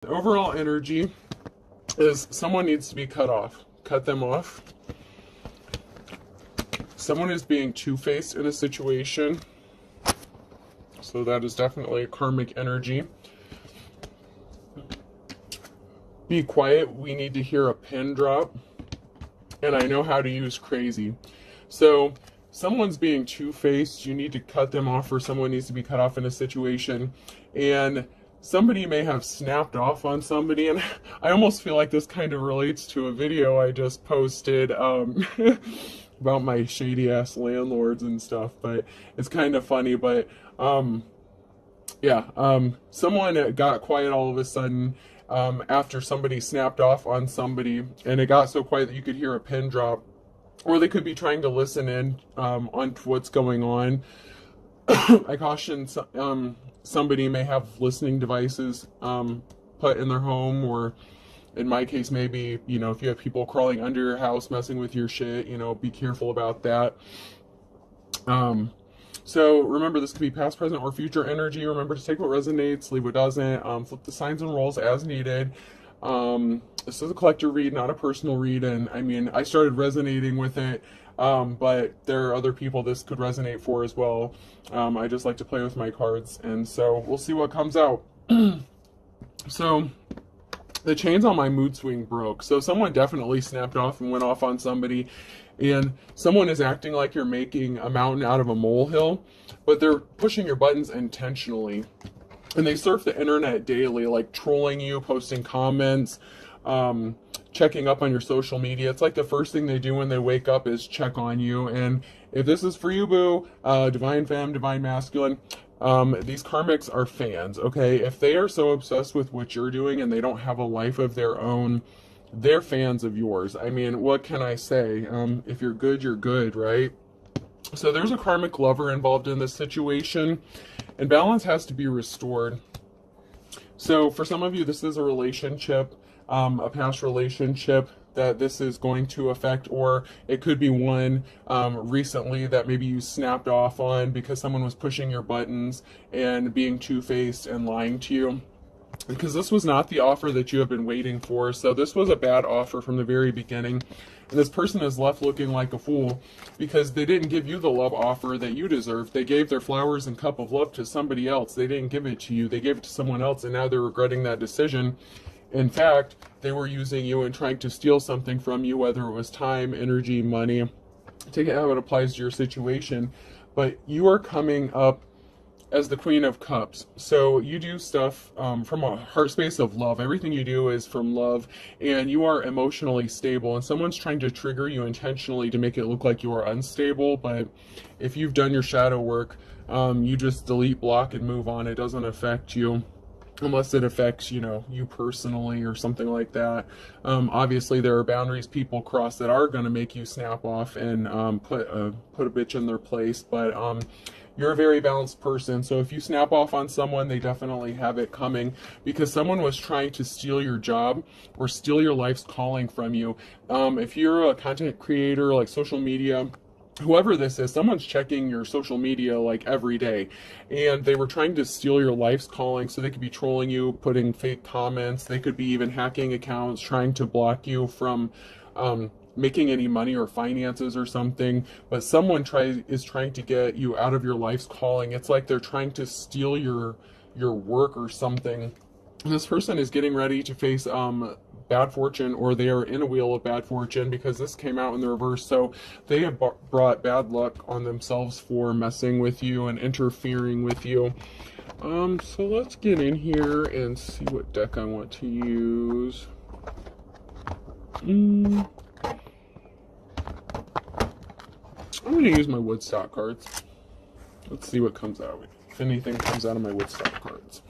The overall energy is someone needs to be cut off. Cut them off. Someone is being two-faced in a situation. So that is definitely a karmic energy. Be quiet. We need to hear a pin drop. And I know how to use crazy. So someone's being two-faced. You need to cut them off, or someone needs to be cut off in a situation. And somebody may have snapped off on somebody. And I almost feel like this kind of relates to a video I just posted about my shady-ass landlords and stuff. But it's kind of funny. But someone got quiet all of a sudden after somebody snapped off on somebody, and it got so quiet that you could hear a pin drop, or they could be trying to listen in on what's going on. I caution somebody may have listening devices put in their home, or in my case, maybe, if you have people crawling under your house messing with your shit, be careful about that. So remember, this could be past, present, or future energy. Remember to take what resonates, leave what doesn't. Flip the signs and rolls as needed. This is a collective read, not a personal read. And I mean, I started resonating with it, but there are other people this could resonate for as well. I just like to play with my cards, and so we'll see what comes out. So the chains on my mood swing broke. So someone definitely snapped off and went off on somebody. And someone is acting like you're making a mountain out of a molehill, but they're pushing your buttons intentionally. And they surf the internet daily, like trolling you, posting comments, checking up on your social media. It's like the first thing they do when they wake up is check on you. And if this is for you, boo, divine femme, divine masculine, these karmics are fans, okay? If they are so obsessed with what you're doing and they don't have a life of their own, they're fans of yours. I mean, what can I say? If you're good, you're good, right? So there's a karmic lover involved in this situation, and balance has to be restored. So for some of you, this is a relationship, a past relationship that this is going to affect, or it could be one recently that maybe you snapped off on because someone was pushing your buttons and being two-faced and lying to you. Because this was not the offer that you have been waiting for. So this was a bad offer from the very beginning. And this person is left looking like a fool because they didn't give you the love offer that you deserved. They gave their flowers and cup of love to somebody else. They didn't give it to you. They gave it to someone else, and now they're regretting that decision. In fact, they were using you and trying to steal something from you, whether it was time, energy, money. Take it how it applies to your situation. But you are coming up as the Queen of Cups. So you do stuff from a heart space of love. Everything you do is from love, and you are emotionally stable, and someone's trying to trigger you intentionally to make it look like you are unstable. But if you've done your shadow work, you just delete, block, and move on. It doesn't affect you unless it affects, you personally or something like that. Obviously, there are boundaries people cross that are going to make you snap off and put a bitch in their place. But you're a very balanced person. So if you snap off on someone, they definitely have it coming because someone was trying to steal your job or steal your life's calling from you. If you're a content creator, like social media, whoever this is, someone's checking your social media like every day, and they were trying to steal your life's calling. So they could be trolling you, putting fake comments. They could be even hacking accounts, trying to block you from making any money or finances or something. But someone is trying to get you out of your life's calling. It's like they're trying to steal your work or something. And this person is getting ready to face bad fortune, or they are in a wheel of bad fortune because this came out in the reverse. So they have brought bad luck on themselves for messing with you and interfering with you. So let's get in here and see what deck I want to use. I'm going to use my Woodstock cards. Let's see what comes out. If anything comes out of my Woodstock cards.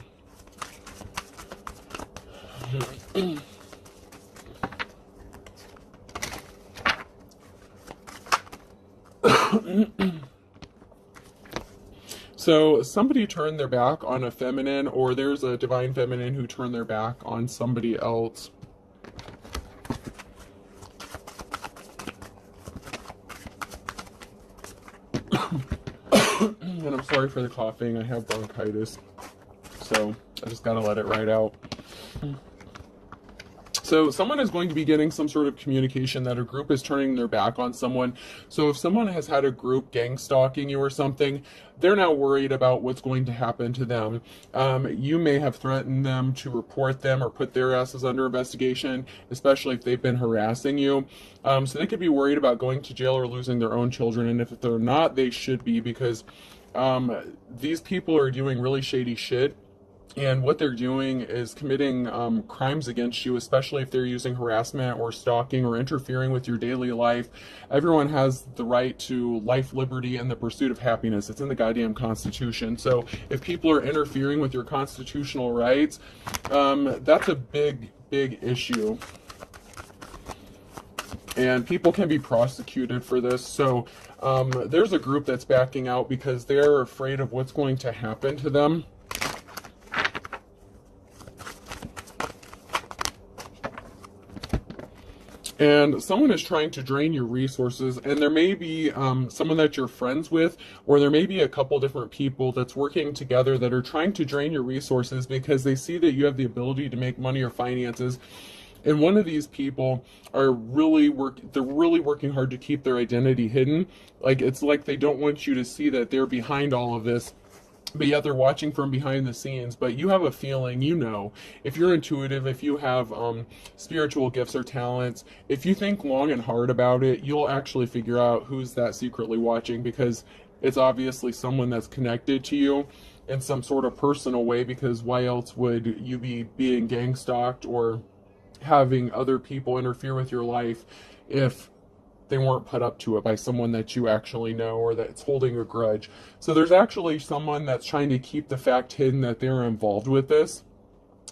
So somebody turned their back on a feminine, or there's a divine feminine who turned their back on somebody else. And I'm sorry for the coughing. I have bronchitis, so I just gotta let it right out. So someone is going to be getting some sort of communication that a group is turning their back on someone. So if someone has had a group gang stalking you or something, they're now worried about what's going to happen to them. You may have threatened them to report them or put their asses under investigation, especially if they've been harassing you. So they could be worried about going to jail or losing their own children. And if they're not, they should be, because these people are doing really shady shit. And what they're doing is committing crimes against you, especially if they're using harassment or stalking or interfering with your daily life. Everyone has the right to life, liberty, and the pursuit of happiness. It's in the goddamn Constitution. So if people are interfering with your constitutional rights, that's a big, big issue. And people can be prosecuted for this. So there's a group that's backing out because they're afraid of what's going to happen to them. And someone is trying to drain your resources, and there may be someone that you're friends with, or there may be a couple different people that's working together that are trying to drain your resources because they see that you have the ability to make money or finances. And one of these people are really working hard to keep their identity hidden. Like, it's like they don't want you to see that they're behind all of this, but yet they're watching from behind the scenes. But you have a feeling, you know, if you're intuitive, if you have spiritual gifts or talents, if you think long and hard about it, you'll actually figure out who's that secretly watching, because it's obviously someone that's connected to you in some sort of personal way, because why else would you be being gang stalked or having other people interfere with your life if they weren't put up to it by someone that you actually know or that's holding a grudge. So there's actually someone that's trying to keep the fact hidden that they're involved with this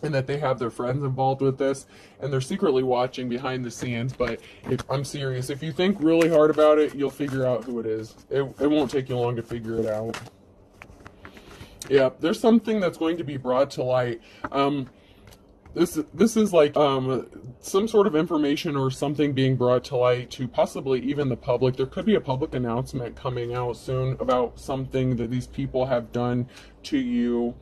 and that they have their friends involved with this, and they're secretly watching behind the scenes. But I'm serious, if you think really hard about it, you'll figure out who it is. It won't take you long to figure it out. Yeah, there's something that's going to be brought to light. This is like some sort of information or something being brought to light to possibly even the public. There could be a public announcement coming out soon about something that these people have done to you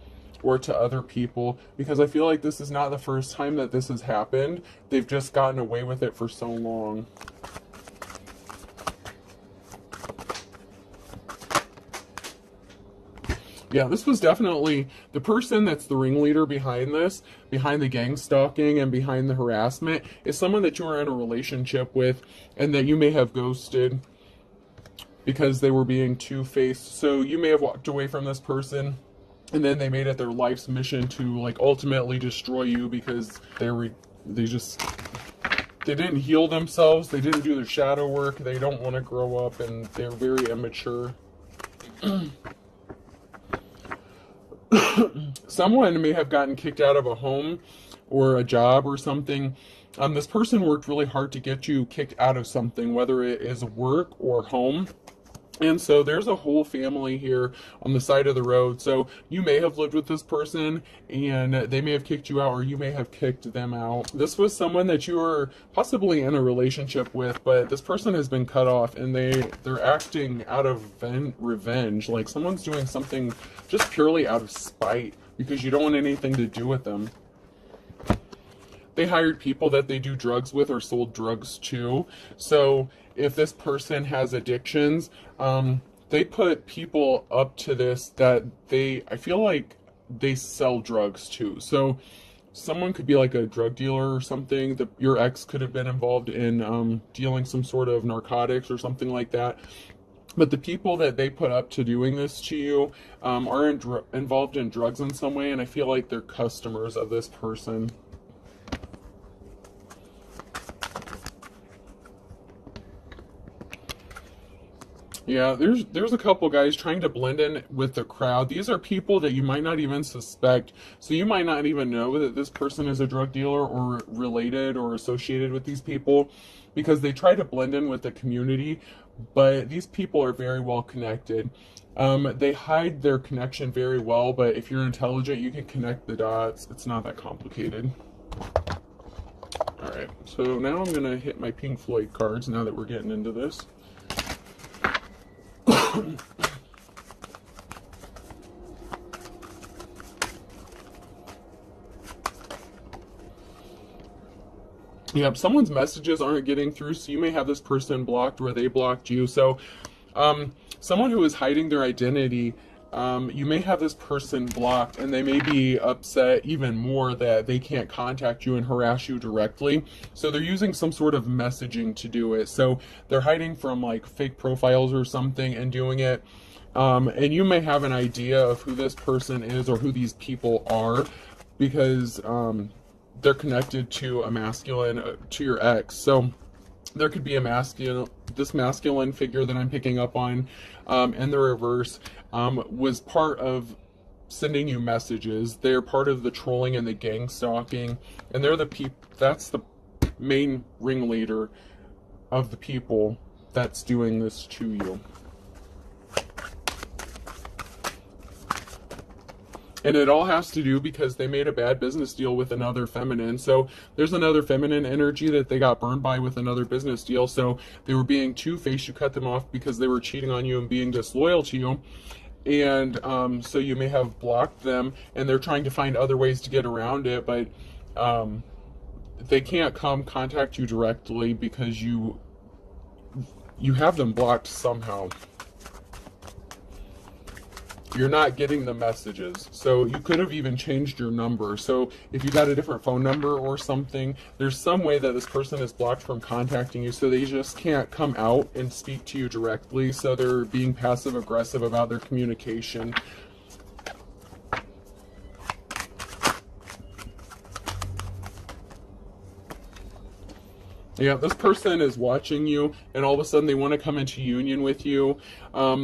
or to other people, because I feel like this is not the first time that this has happened. They've just gotten away with it for so long. Yeah, this was definitely the person that's the ringleader behind this, behind the gang stalking and behind the harassment, is someone that you are in a relationship with and that you may have ghosted because they were being two-faced. So you may have walked away from this person and then they made it their life's mission to like ultimately destroy you because they didn't heal themselves, they didn't do their shadow work, they don't want to grow up, and they're very immature. Someone may have gotten kicked out of a home or a job or something. This person worked really hard to get you kicked out of something, whether it is work or home. And so there's a whole family here on the side of the road. So you may have lived with this person and they may have kicked you out, or you may have kicked them out. This was someone that you were possibly in a relationship with, but this person has been cut off and they're acting out of revenge. Like someone's doing something just purely out of spite because you don't want anything to do with them. They hired people that they do drugs with or sold drugs to. So if this person has addictions, they put people up to this that I feel like they sell drugs to. So someone could be like a drug dealer or something. Your ex could have been involved in dealing some sort of narcotics or something like that. But the people that they put up to doing this to you are involved in drugs in some way, and I feel like they're customers of this person. Yeah, there's a couple guys trying to blend in with the crowd. These are people that you might not even suspect. So you might not even know that this person is a drug dealer or related or associated with these people, because they try to blend in with the community, but these people are very well connected. They hide their connection very well, but if you're intelligent, you can connect the dots. It's not that complicated. Alright, so now I'm going to hit my Pink Floyd cards now that we're getting into this. Yep, someone's messages aren't getting through, so you may have this person blocked where they blocked you. So, someone who is hiding their identity, you may have this person blocked, and they may be upset even more that they can't contact you and harass you directly. So they're using some sort of messaging to do it. So they're hiding from like fake profiles or something and doing it. And you may have an idea of who this person is or who these people are because they're connected to a masculine, to your ex. So there could be a this masculine figure that I'm picking up on in the reverse was part of sending you messages. They're part of the trolling and the gang stalking, and they're the that's the main ringleader of the people that's doing this to you. And it all has to do because they made a bad business deal with another feminine. So there's another feminine energy that they got burned by with another business deal. So they were being two-faced. You cut them off because they were cheating on you and being disloyal to you. And so you may have blocked them, and they're trying to find other ways to get around it. But they can't come contact you directly because you have them blocked somehow. You're not getting the messages. So you could have even changed your number. So if you got a different phone number or something, there's some way that this person is blocked from contacting you, so they just can't come out and speak to you directly. So they're being passive aggressive about their communication. Yeah, this person is watching you, and all of a sudden they want to come into union with you.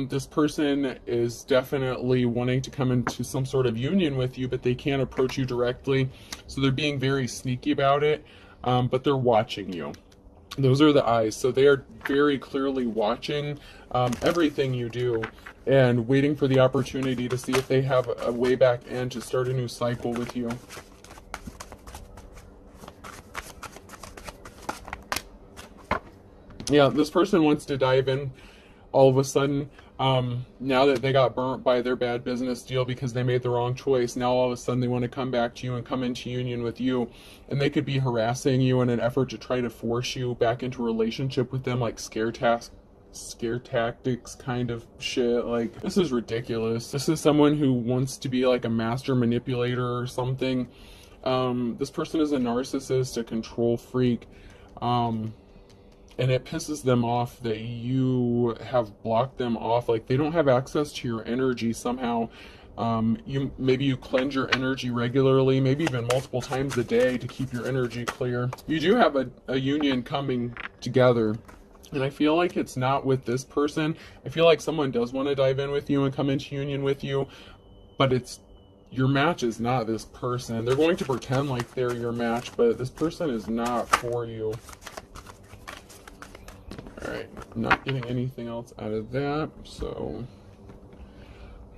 This person is definitely wanting to come into some sort of union with you, but they can't approach you directly. So they're being very sneaky about it, but they're watching you. Those are the eyes. So they are very clearly watching everything you do and waiting for the opportunity to see if they have a way back in to start a new cycle with you. Yeah, this person wants to dive in all of a sudden. Now that they got burnt by their bad business deal because they made the wrong choice, now all of a sudden they want to come back to you and come into union with you. And they could be harassing you in an effort to try to force you back into a relationship with them, like scare tactics kind of shit. Like, this is ridiculous. This is someone who wants to be like a master manipulator or something. This person is a narcissist, a control freak. And it pisses them off that you have blocked them off. Like, they don't have access to your energy somehow. Maybe you cleanse your energy regularly, maybe even multiple times a day to keep your energy clear. You do have a union coming together. And I feel like it's not with this person. I feel like someone does want to dive in with you and come into union with you, but your match is not this person. They're going to pretend like they're your match, but this person is not for you. Alright, not getting anything else out of that, so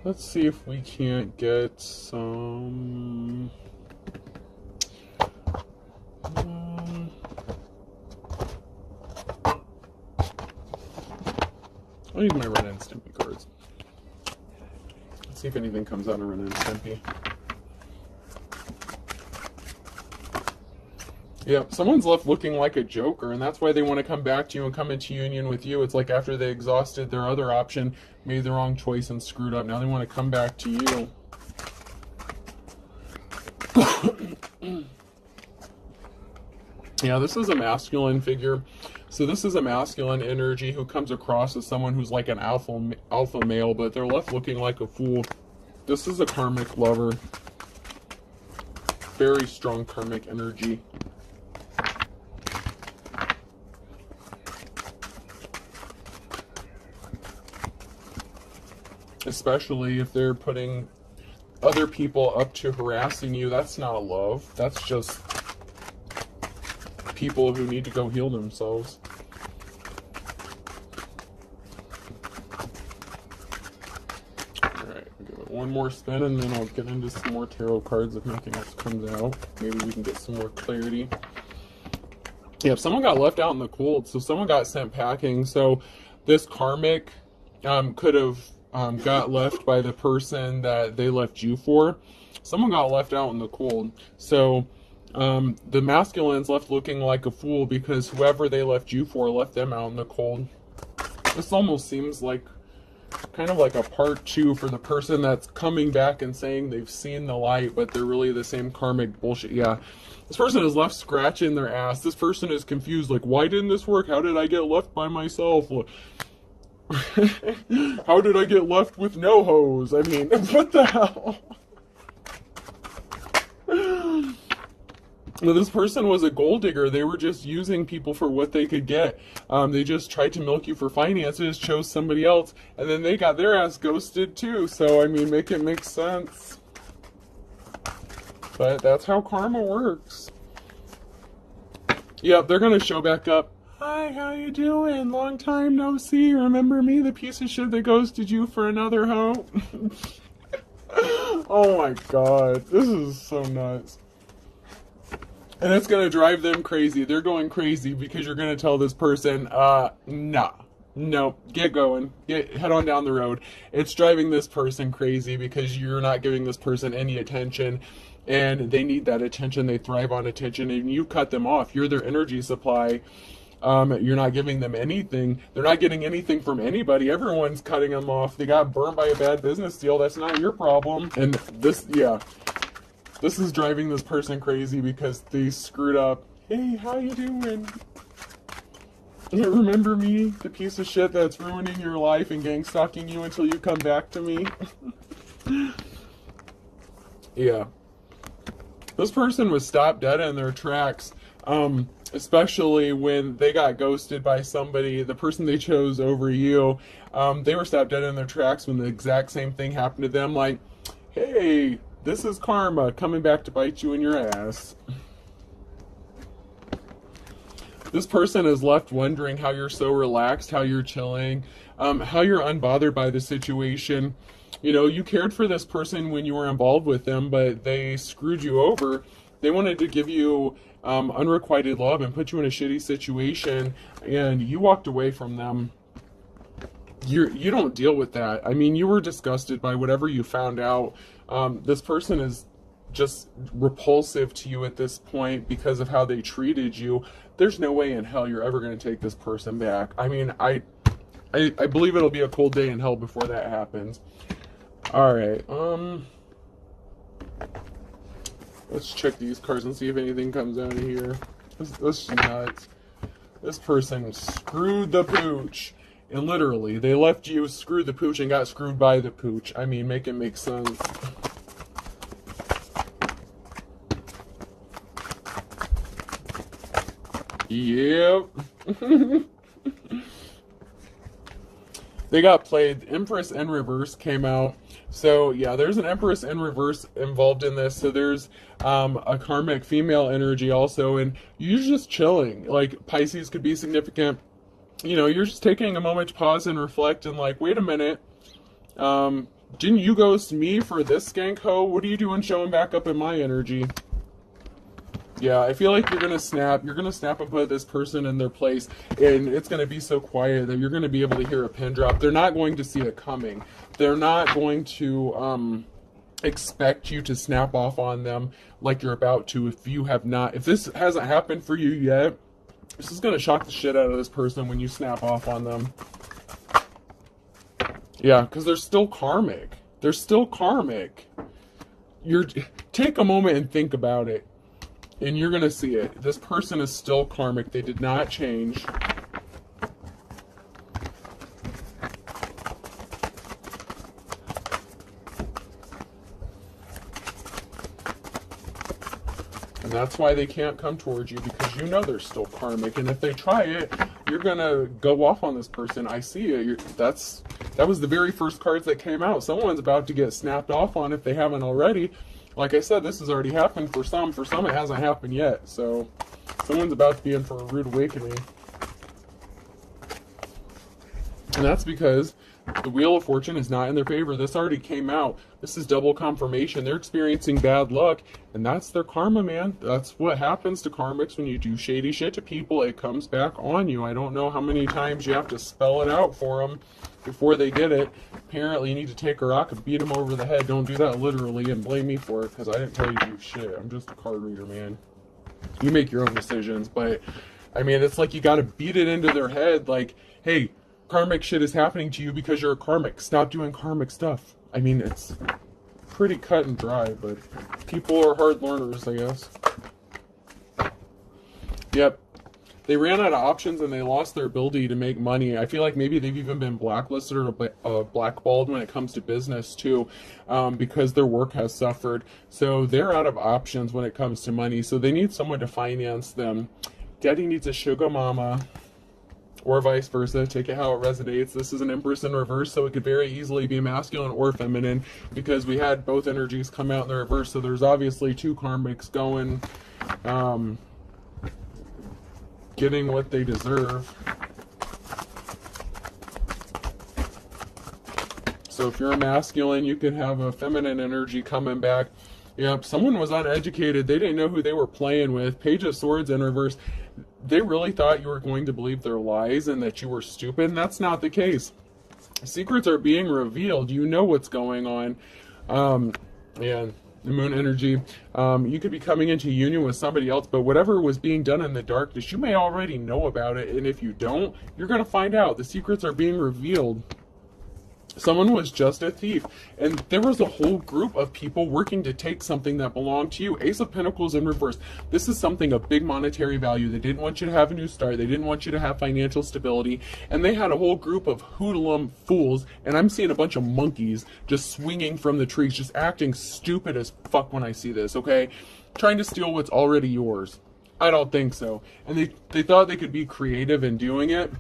let's see if we can't get some... I'll use my Ren and Stimpy cards. Let's see if anything comes out of Ren and Stimpy. Yeah, someone's left looking like a joker, and that's why they want to come back to you and come into union with you. It's like after they exhausted their other option, made the wrong choice and screwed up. Now they want to come back to you. Yeah, this is a masculine figure. So this is a masculine energy who comes across as someone who's like an alpha male, but they're left looking like a fool. This is a karmic lover. Very strong karmic energy. Especially if they're putting other people up to harassing you. That's not love. That's just people who need to go heal themselves. Alright, I'll give it one more spin and then I'll get into some more tarot cards if nothing else comes out. Maybe we can get some more clarity. Yeah, someone got left out in the cold, so someone got sent packing. So this karmic could have got left by the person that they left you for. Someone got left out in the cold. So The masculine's left looking like a fool because whoever they left you for left them out in the cold. This almost seems like kind of like a part 2 for the person that's coming back and saying they've seen the light, but they're really the same karmic bullshit. Yeah. This person is left scratching their ass. This person is confused, like, why didn't this work? How did I get left by myself? How did I get left with no hose? I mean, what the hell? This person was a gold digger. They were just using people for what they could get. They just tried to milk you for finances, chose somebody else, and then they got their ass ghosted too. So, I mean, make it make sense. But that's how karma works. Yep, they're going to show back up. Hi, how you doing? Long time no see. Remember me, the piece of shit that ghosted you for another hoe? Oh my god, this is so nuts. And it's going to drive them crazy. They're going crazy because you're going to tell this person, nah, no, get going. Head on down the road. It's driving this person crazy because you're not giving this person any attention. And they need that attention. They thrive on attention. And you cut them off. You're their energy supply. You're not giving them anything. They're not getting anything from anybody. Everyone's cutting them off. They got burned by a bad business deal. That's not your problem. And this, yeah. This is driving this person crazy because they screwed up. Hey, how you doing? Remember me, the piece of shit that's ruining your life and gang stalking you until you come back to me? Yeah. This person was stopped dead in their tracks, especially when they got ghosted by somebody, the person they chose over you. They were stopped dead in their tracks when the exact same thing happened to them. Like, hey, this is karma coming back to bite you in your ass. This person is left wondering how you're so relaxed, how you're chilling, how you're unbothered by the situation. You know, you cared for this person when you were involved with them, but they screwed you over. They wanted to give you unrequited love and put you in a shitty situation, and you walked away from them. You don't deal with that. I mean, you were disgusted by whatever you found out. This person is just repulsive to you at this point because of how they treated you. There's no way in hell you're ever going to take this person back. I mean, I believe it'll be a cold day in hell before that happens. Alright, let's check these cards and see if anything comes out of here. This is nuts. This person screwed the pooch. And literally, they left you, screwed the pooch, and got screwed by the pooch. I mean, make it make sense. Yep. They got played. The Empress in reverse came out. So, yeah, there's an Empress in reverse involved in this. So there's a karmic female energy also. And you're just chilling. Like, Pisces could be significant. You know, you're just taking a moment to pause and reflect and like, wait a minute. Didn't you ghost me for this skank hoe? What are you doing showing back up in my energy? Yeah, I feel like you're going to snap. You're going to snap and put this person in their place. And it's going to be so quiet that you're going to be able to hear a pin drop. They're not going to see it coming. They're not going to expect you to snap off on them like you're about to if you have not. If this hasn't happened for you yet, this is going to shock the shit out of this person when you snap off on them. Yeah, because they're still karmic. They're still karmic. Take a moment and think about it. And you're going to see it. This person is still karmic. They did not change. And that's why they can't come towards you, because you know they're still karmic. And if they try it, you're going to go off on this person. I see it. That was the very first cards that came out. Someone's about to get snapped off on if they haven't already. Like I said, this has already happened for some. For some, it hasn't happened yet. So, someone's about to be in for a rude awakening. And that's because the Wheel of Fortune is not in their favor. This already came out. This is double confirmation. They're experiencing bad luck, and that's their karma, man. That's what happens to karmics when you do shady shit to people. It comes back on you. I don't know how many times you have to spell it out for them before they get it. Apparently, you need to take a rock and beat them over the head. Don't do that literally and blame me for it, because I didn't tell you to do shit. I'm just a card reader, man. You make your own decisions, but I mean, it's like you got to beat it into their head like, hey, karmic shit is happening to you because you're a karmic. Stop doing karmic stuff. I mean, it's pretty cut and dry, but people are hard learners, I guess. Yep. They ran out of options and they lost their ability to make money. I feel like maybe they've even been blacklisted or blackballed when it comes to business too, because their work has suffered. So they're out of options when it comes to money. So they need someone to finance them. Daddy needs a sugar mama, or vice versa. Take it how it resonates. This is an Empress in reverse, so it could very easily be masculine or feminine because we had both energies come out in the reverse. So there's obviously two karmics going, getting what they deserve. So if you're a masculine, you can have a feminine energy coming back. Yep, someone was uneducated. They didn't know who they were playing with. Page of Swords in reverse. They really thought you were going to believe their lies and that you were stupid, and that's not the case. Secrets are being revealed. You know what's going on. Yeah, the moon energy. You could be coming into union with somebody else, but whatever was being done in the darkness, you may already know about it, and if you don't, you're going to find out. The secrets are being revealed. Someone was just a thief, and there was a whole group of people working to take something that belonged to you. Ace of Pentacles in reverse. This is something of big monetary value. They didn't want you to have a new start. They didn't want you to have financial stability, and they had a whole group of hoodlum fools, and I'm seeing a bunch of monkeys just swinging from the trees, just acting stupid as fuck when I see this, okay? Trying to steal what's already yours. I don't think so. And they thought they could be creative in doing it,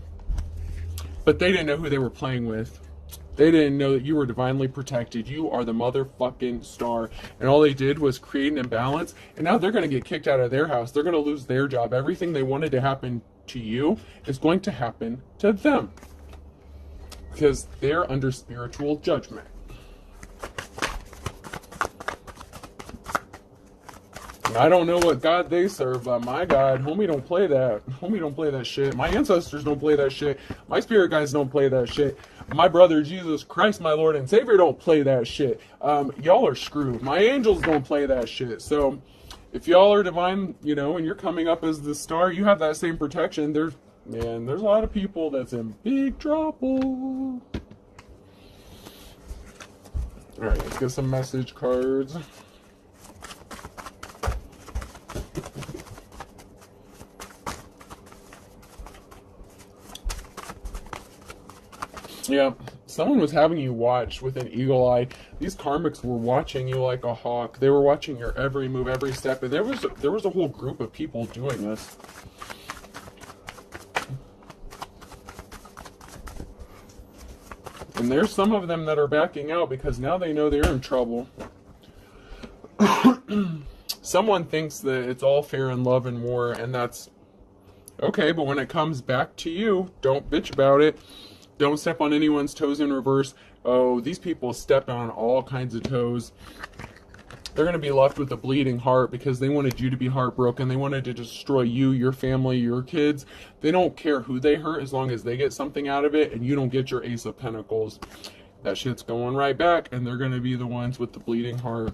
but they didn't know who they were playing with. They didn't know that you were divinely protected. You are the motherfucking star. And all they did was create an imbalance. And now they're going to get kicked out of their house. They're going to lose their job. Everything they wanted to happen to you is going to happen to them. Because they're under spiritual judgment. And I don't know what God they serve, but my God, homie don't play that. Homie don't play that shit. My ancestors don't play that shit. My spirit guides don't play that shit. My brother, Jesus Christ, my Lord and Savior, don't play that shit. Y'all are screwed. My angels don't play that shit. So if y'all are divine, you know, and you're coming up as the star, you have that same protection. There's a lot of people that's in big trouble. All right, let's get some message cards. Yeah, someone was having you watch with an eagle eye. These karmics were watching you like a hawk. They were watching your every move, every step, and there was a whole group of people doing this. And there's some of them that are backing out because now they know they're in trouble. Someone thinks that it's all fair in love and war, and that's okay, but when it comes back to you, don't bitch about it. Don't step on anyone's toes in reverse. Oh, these people stepped on all kinds of toes. They're going to be left with a bleeding heart because they wanted you to be heartbroken. They wanted to destroy you, your family, your kids. They don't care who they hurt as long as they get something out of it and you don't get your Ace of Pentacles. That shit's going right back, and they're going to be the ones with the bleeding heart.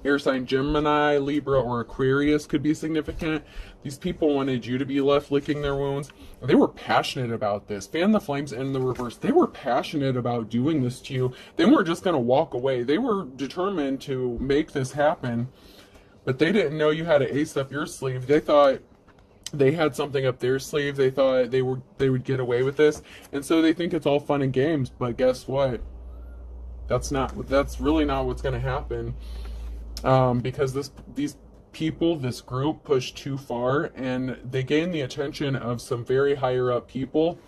Air sign Gemini, Libra, or Aquarius could be significant. These people wanted you to be left licking their wounds. They were passionate about this. Fan the flames in the reverse. They were passionate about doing this to you. They weren't just going to walk away. They were determined to make this happen. But they didn't know you had an ace up your sleeve. They thought they had something up their sleeve. They thought they would get away with this. And so they think it's all fun and games. But guess what? That's really not what's going to happen. Because these people, this group, pushed too far, and they gained the attention of some very higher up people,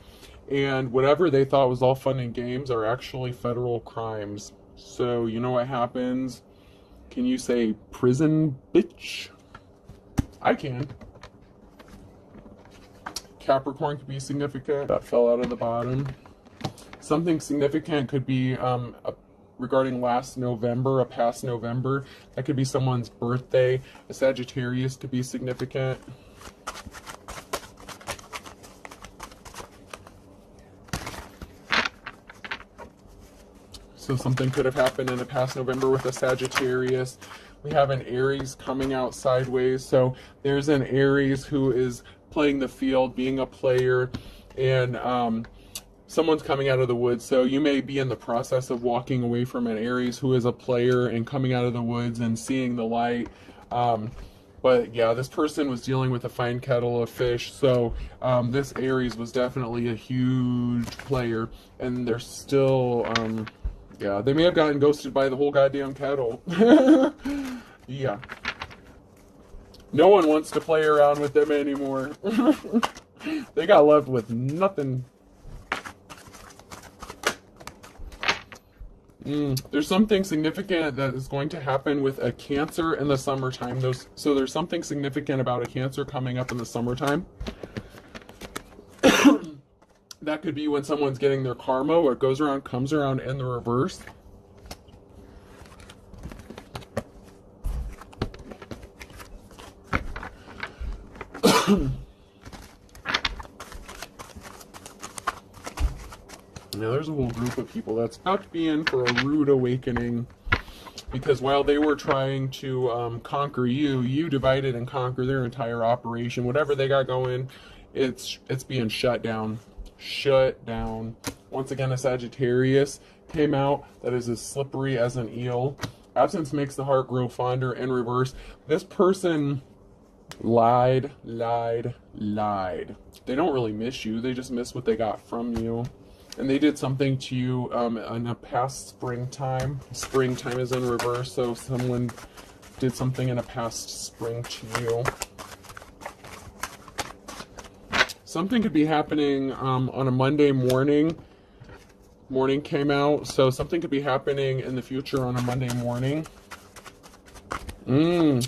and whatever they thought was all fun and games are actually federal crimes. So you know what happens? Can you say prison, bitch? I can. Capricorn could be significant. That fell out of the bottom. Something significant could be regarding last November, a past November. That could be someone's birthday. A Sagittarius could be significant. So something could have happened in the past November with a Sagittarius. We have an Aries coming out sideways. So there's an Aries who is playing the field, being a player, and someone's coming out of the woods. So you may be in the process of walking away from an Aries who is a player and coming out of the woods and seeing the light. But yeah, this person was dealing with a fine kettle of fish. So this Aries was definitely a huge player, and they're still, yeah, they may have gotten ghosted by the whole goddamn kettle. Yeah. No one wants to play around with them anymore. They got left with nothing. There's something significant that is going to happen with a Cancer in the summertime. So there's something significant about a Cancer coming up in the summertime. That could be when someone's getting their karma. What goes around comes around in the reverse. Now there's a whole group of people that's about to be in for a rude awakening, because while they were trying to conquer you, you divided and conquered their entire operation. Whatever they got going, it's being shut down. Shut down. Once again, a Sagittarius came out that is as slippery as an eel. Absence makes the heart grow fonder. In reverse, this person lied. They don't really miss you. They just miss what they got from you. And they did something to you in a past springtime. Springtime is in reverse, so someone did something in a past spring to you. Something could be happening on a Monday morning. Morning came out, so something could be happening in the future on a Monday morning.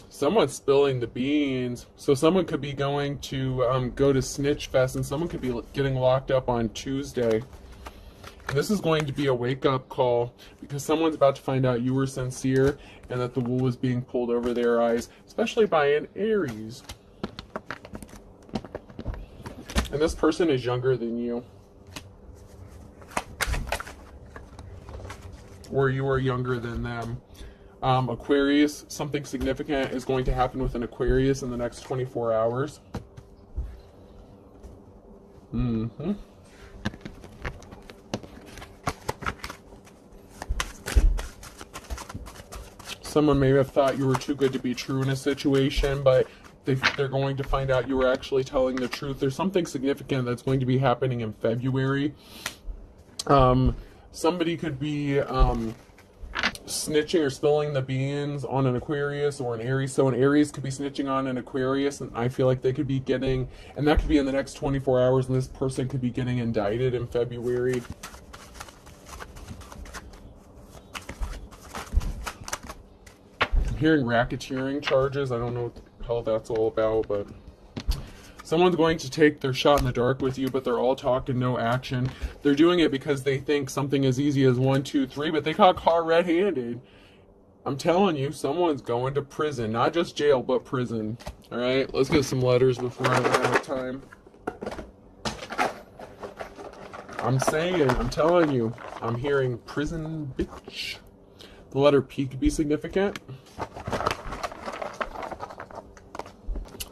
Someone's spilling the beans. So someone could be going to go to Snitch Fest, and someone could be getting locked up on Tuesday. And this is going to be a wake-up call, because someone's about to find out you were sincere and that the wool was being pulled over their eyes, especially by an Aries. And this person is younger than you. Or you are younger than them. Aquarius, something significant is going to happen with an Aquarius in the next 24 hours. Someone may have thought you were too good to be true in a situation, but they're going to find out you were actually telling the truth. There's something significant that's going to be happening in February. Somebody could be snitching or spilling the beans on an Aquarius or an Aries. So an Aries could be snitching on an Aquarius, and I feel like they could be getting, and that could be in the next 24 hours, and this person could be getting indicted in February. I'm hearing racketeering charges. I don't know what the hell that's all about, but someone's going to take their shot in the dark with you, but they're all talk and no action. They're doing it because they think something as easy as 1, 2, 3, but they got caught red-handed. I'm telling you, someone's going to prison. Not just jail, but prison. All right, let's get some letters before I run out of time. I'm saying, I'm telling you, I'm hearing prison, bitch. The letter P could be significant.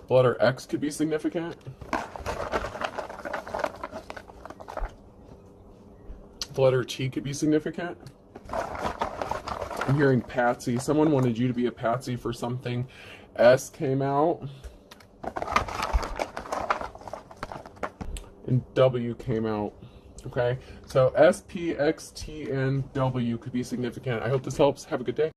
The letter X could be significant. The letter T could be significant. I'm hearing patsy. Someone wanted you to be a patsy for something. S came out. And W came out. Okay? So S, P, X, T, and W could be significant. I hope this helps. Have a good day.